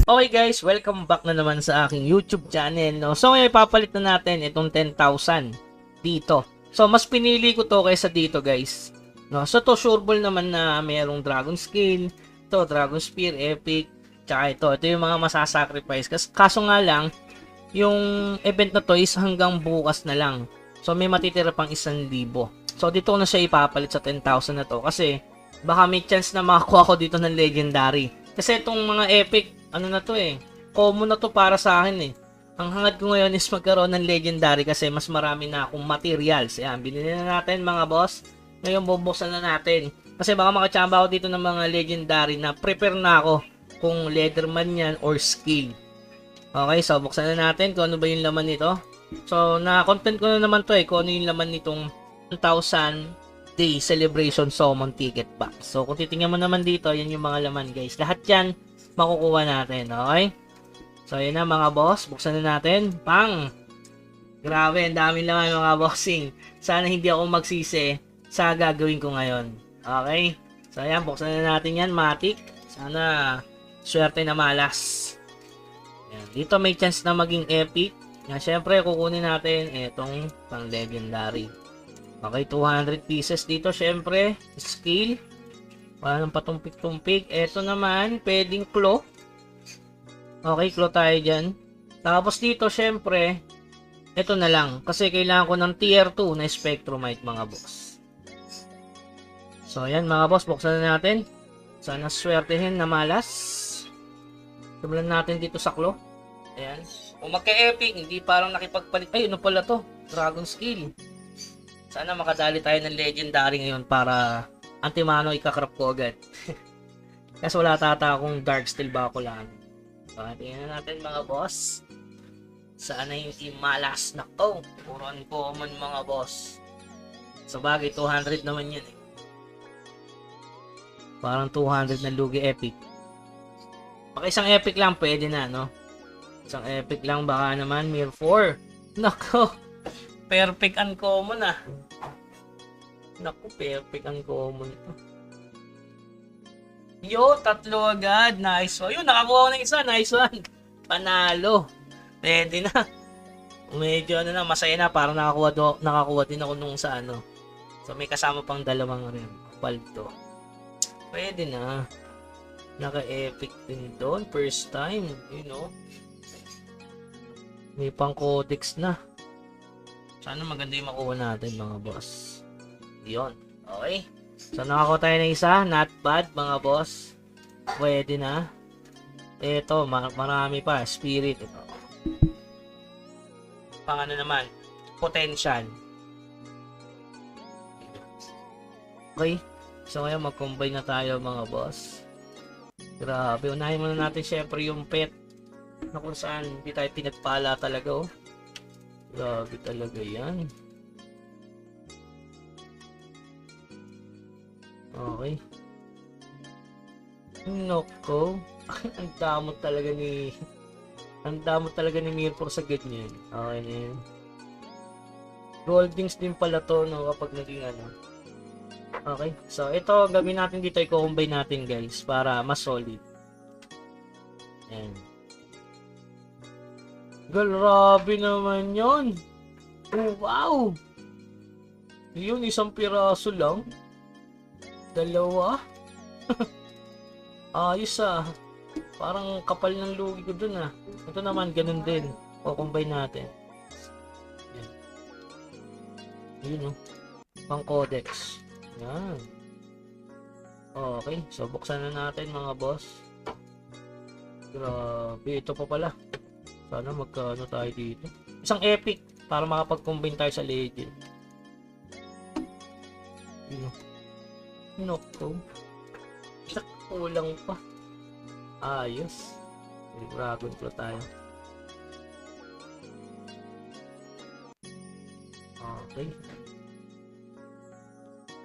Okay guys, welcome back na naman sa aking YouTube channel, no? So ngayon ipapalit na natin itong 10,000 dito. So mas pinili ko to kaysa dito guys, no? So to sureball naman na mayroong Dragon Skill, to Dragon Spear, Epic, tsaka ito yung mga masasacrifice. Kaso nga lang, yung event na to is hanggang bukas na lang. So may matitira pang 1,000. So dito ko na siya ipapalit sa 10,000 na to kasi baka may chance na makakuha ko dito ng Legendary. Kasi itong mga Epic, ano na to common na to para sa akin Ang hangad ko ngayon is magkaroon ng Legendary kasi mas marami na akong materials. Ayan, binili na natin mga boss. Ngayon bubuksan na natin. Kasi baka makachamba ako dito ng mga Legendary na prepare na ako kung Leatherman yan or Skill. Okay, so buksan na natin kung ano ba yung laman nito. So, na-content ko na naman to kung ano yung laman nitong 1,000 day celebration summon ticket box. So, kung titingnan mo naman dito, yan yung mga laman guys. Lahat yan makukuha natin, okay? So, yun na mga boss. Buksan na natin. Pang! Grabe, ang daming laman mga bossing. Sana hindi ako magsisi sa gagawin ko ngayon. Okay? So, ayan, buksan na natin yan. Matic. Sana swerte na malas. Ayan. Dito may chance na maging epic. Yan, syempre, kukunin natin itong pang legendary. Okay, 200 pieces dito, syempre. Skill. Wala nang patumpik-tumpik. Ito naman, pwedeng claw. Okay, claw tayo dyan. Tapos dito, syempre, ito na lang. Kasi kailangan ko ng tier 2 na Spectrumite, mga boss. So, ayan, mga boss. Buksan na natin. Sana swertehin na malas. Simulan natin dito sa claw. Ayan. Kung magka-epic, hindi parang nakipagpalit. Ay, ano pala to? Dragon Skill. Sana makadali tayo ng legendary ngayon para antimano ikakrap ko agad. Kasi wala tata akong dark steel bakulan. So, tingnan natin mga boss. Sana yung malas na to. Puro uncommon mga boss. Sa bagay, 200 naman yan Parang 200 na lugi epic. Baka isang epic lang pwede na, no? Isang epic lang baka naman Mir 4. Nako. Perfect uncommon Naku, perfect uncommon ito. Yo, tatlo agad. Nice one. Yun, nakakuha ko ng isa. Nice one. Panalo. Pwede na. Medyo ano na, masaya na. Parang nakakuha din ako nung sa ano. So, may kasama pang dalawang rin. Palto. Pwede na. Naka-epic din doon. First time. You know. May pang codex na. Sana maganda yung makuha natin mga boss. Yun. Okay. So nakakuha tayo ng isa. Not bad mga boss. Pwede na. Ito. Marami pa. Spirit. Ito. Pang ano naman. Potential. Okay. So ngayon mag-combine na tayo mga boss. Grabe. Unahin muna natin syempre yung pet. Na kung saan hindi tayo pinagpala talaga Grabe talaga yan. Okay. Noko. Ang damot talaga ni Mirror sa ganyan. Okay na yun. Goldings din pala to no kapag naging ano. Okay. So ito gawin natin dito, i-combine natin guys para mas solid. Ayan. Grabe naman yun. Oh, wow. Yun, isang piraso lang. Dalawa. Ayos Parang kapal ng lugi ko dun Ito naman, ganun din. O-combine natin. Yan. Yun Pang codex. Yan. Okay, so buksan na natin mga boss. Grabe, ito pa pala. Sana magkano tayo dito. Isang epic para makapag-combine tayo sa legend. Noko. Kulang pa. Ayos. Dragon Claw tayo. Okay.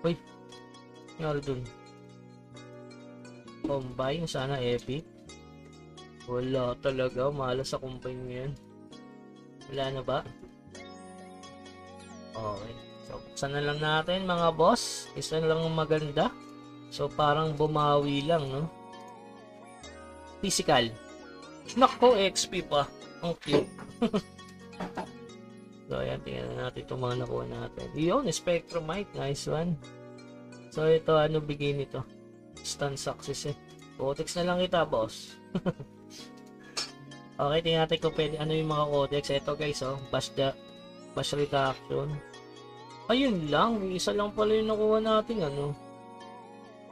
Uy. Nangyari dun. Combine. Sana epic. Wala talaga, malas sa combine ngayon. Wala na ba? Okay. So, buksan na lang natin mga boss. Isa lang maganda. So, parang bumawi lang, no? Physical. Nako, XP pa. Okay. So, ayan, tingnan natin itong mga nakuha natin. Yun, Spectrumite. Nice one. So, ito, ano bigay nito? Stun success eh. Codex na lang kita, boss. Okay, tingnan natin kung pwede, ano yung mga codex. Ito guys, oh, bash reduction. Ayun lang, isa lang pala yung nakuha natin, ano.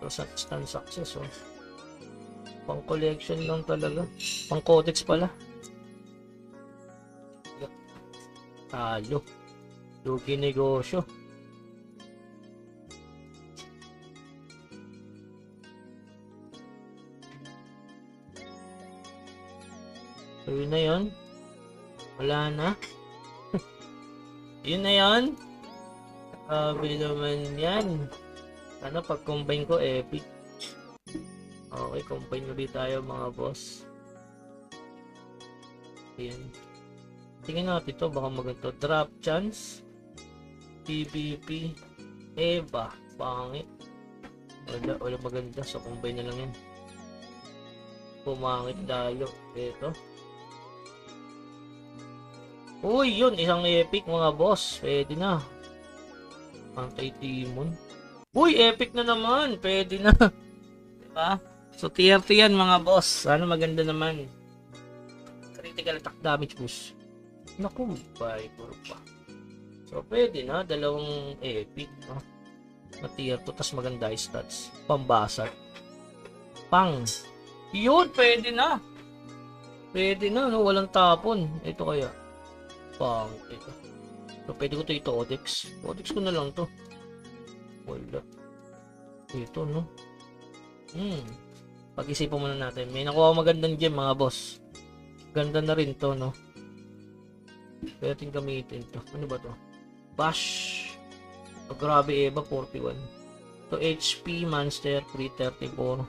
So, stun success, oh. Pang collection lang talaga. Pang codex pala. Talo. Lugi negosyo. So, yun na yun. Wala na. Yun na yun. Sabi naman yan. Ano, pag-combine ko, epic. Okay, combine ulit tayo mga boss. Ayan. Tingnan natin ito, baka maganda. Drop chance. PvP. Eva. Pangit. Wala maganda. So, combine na lang yan. Pumangit lalo. Ito. Uy, yun. Isang epic mga boss. Pwede na. Anti-demon. Uy, epic na naman. Pwede na. Diba? So, tier 2 yan mga boss. Sana maganda naman. Critical attack damage boost. Naku, bye. Puro pa. So, pwede na. Dalawang epic. No? Na tier 2. Tas maganda yung stats. Pambasag. Pang. Yun, pwede na. Pwede na, no? Walang tapon. Ito kaya. Pang. Ito. So, pwede ko ito Odex. Odex ko na lang to. Wala. Ito, no? Pag-isipan muna natin. May nakuha magandang gem, mga boss. Ganda na rin to, no? Pwede gamitin to. Ano ba to? Bash. Oh, grabe, Eva, 41. To HP, Monster, 334.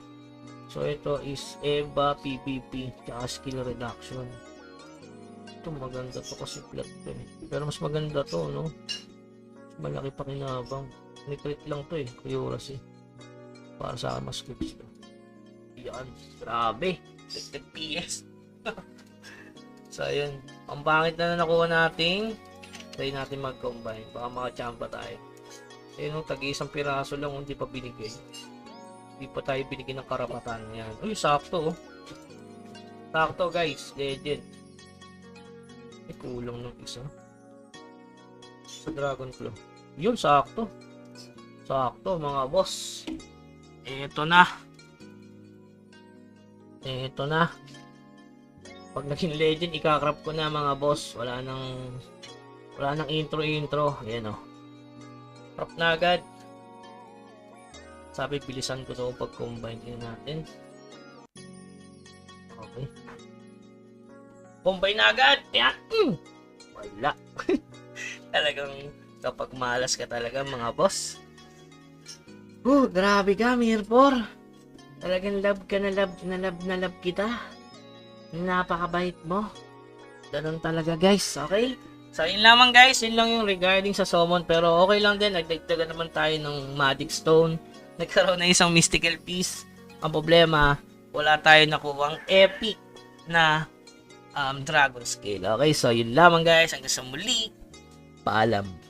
So, ito is Eva, PvP, tsaka skill reduction. Ito, maganda to kasi flat to eh. Pero mas maganda to, no? Malaki pa kinabang. Ni-crit lang to eh. Kuyuras eh. Para sa akin, mas clips to. Yan. Grabe. 50 PS. So, ayun. Ang bangit na nakuha natin. Try natin mag-combine. Baka makachamba tayo. Ayun, tag-isang piraso lang hindi pa binigay. Hindi pa tayo binigyan ng karapatan. Yan. Uy, sakto oh. Sakto guys. Legend. May kulang ng isa. Sa Dragonflow. Yun, sakto. Sakto mga boss. Ito na. Ito na. Pag naging legend, ikakrap ko na mga boss. Wala nang intro. Ayan o. Crop na agad. Sabi, bilisan ko ito pag combine natin. Okay. Combine na agad. Yan. Wala. Talagang kapag malas ka talaga mga boss. Grabe ka, Mirpor. Talagang love ka na love kita. Napakabait mo. Ganun talaga guys, okay? So yun lamang guys, yun lang yung regarding sa summon. Pero okay lang din, nagdagdagan naman tayo ng Magic Stone. Nagkaroon na isang mystical piece. Ang problema, wala tayo nakuwang epic na Dragon Scale. Okay, so yun lamang guys, hanggang sa muli. Paalam.